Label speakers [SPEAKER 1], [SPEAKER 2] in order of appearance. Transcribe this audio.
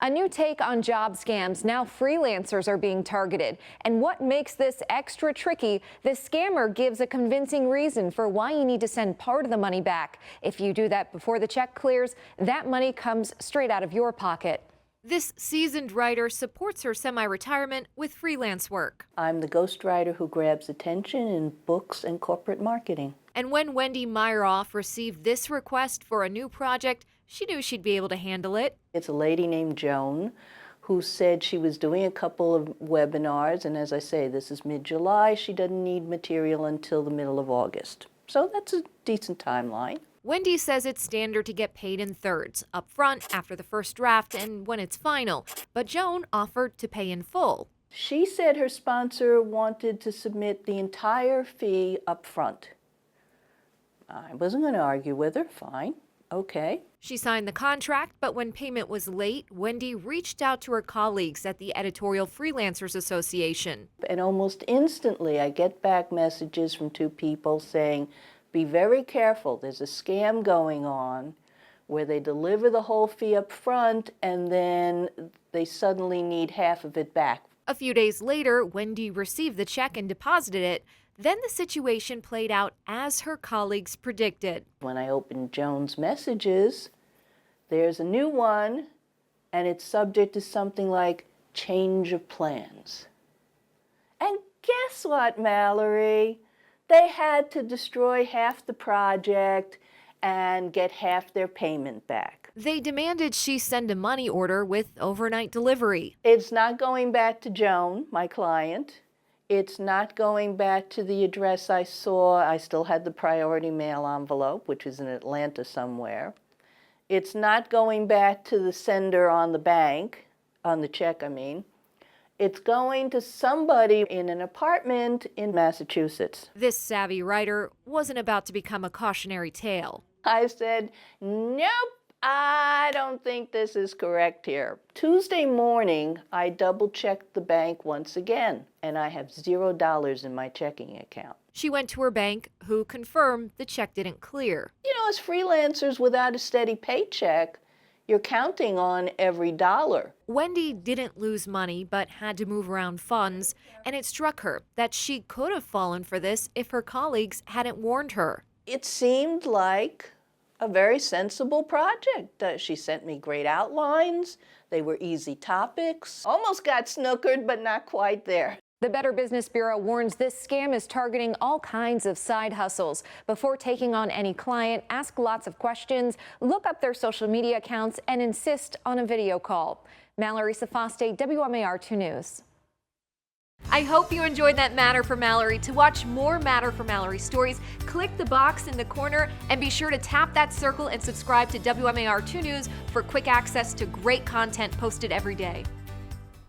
[SPEAKER 1] A new take on job scams. Now freelancers are being targeted. And what makes this extra tricky? The scammer gives a convincing reason for why you need to send part of the money back. If you do that before the check clears, that money comes straight out of your pocket.
[SPEAKER 2] This seasoned writer supports her semi-retirement with freelance work.
[SPEAKER 3] I'm the ghostwriter who grabs attention in books and corporate marketing.
[SPEAKER 2] And when Wendy Meyeroff received this request for a new project, she knew she'd be able to handle it.
[SPEAKER 3] It's a lady named Joan who said she was doing a couple of webinars, and as I say, this is mid-July. She doesn't need material until the middle of August. So that's a decent timeline.
[SPEAKER 2] Wendy says it's standard to get paid in thirds, up front, after the first draft, and when it's final. But Joan offered to pay in full.
[SPEAKER 3] She said her sponsor wanted to submit the entire fee up front. I wasn't going to argue with her. Fine. Okay.
[SPEAKER 2] She signed the contract, but when payment was late, Wendy reached out to her colleagues at the Editorial Freelancers Association.
[SPEAKER 3] And almost instantly, I get back messages from two people saying, be very careful, there's a scam going on where they deliver the whole fee up front and then they suddenly need half of it back.
[SPEAKER 2] A few days later, Wendy received the check and deposited it. Then the situation played out as her colleagues predicted.
[SPEAKER 3] When I opened Joan's messages, there's a new one and it's subject to something like change of plans. And guess what, Mallory? They had to destroy half the project and get half their payment back.
[SPEAKER 2] They demanded she send a money order with overnight delivery.
[SPEAKER 3] It's not going back to Joan, my client. It's not going back to the address I saw. I still had the priority mail envelope, which is in Atlanta somewhere. It's not going back to the sender on the bank, on the check, I mean. It's going to somebody in an apartment in Massachusetts.
[SPEAKER 2] This savvy writer wasn't about to become a cautionary tale.
[SPEAKER 3] I said, nope, I don't think this is correct here. Tuesday morning, I double-checked the bank once again, and I have $0 in my checking account.
[SPEAKER 2] She went to her bank, who confirmed the check didn't clear.
[SPEAKER 3] You know, as freelancers without a steady paycheck, you're counting on every dollar.
[SPEAKER 2] Wendy didn't lose money, but had to move around funds, and it struck her that she could have fallen for this if her colleagues hadn't warned her.
[SPEAKER 3] It seemed like a very sensible project. She sent me great outlines. They were easy topics. Almost got snookered, but not quite there.
[SPEAKER 1] The Better Business Bureau warns this scam is targeting all kinds of side hustles. Before taking on any client, ask lots of questions, look up their social media accounts, and insist on a video call. Mallory Safaste, WMAR 2 News.
[SPEAKER 2] I hope you enjoyed that Matter for Mallory. To watch more Matter for Mallory stories, click the box in the corner and be sure to tap that circle and subscribe to WMAR 2 News for quick access to great content posted every day.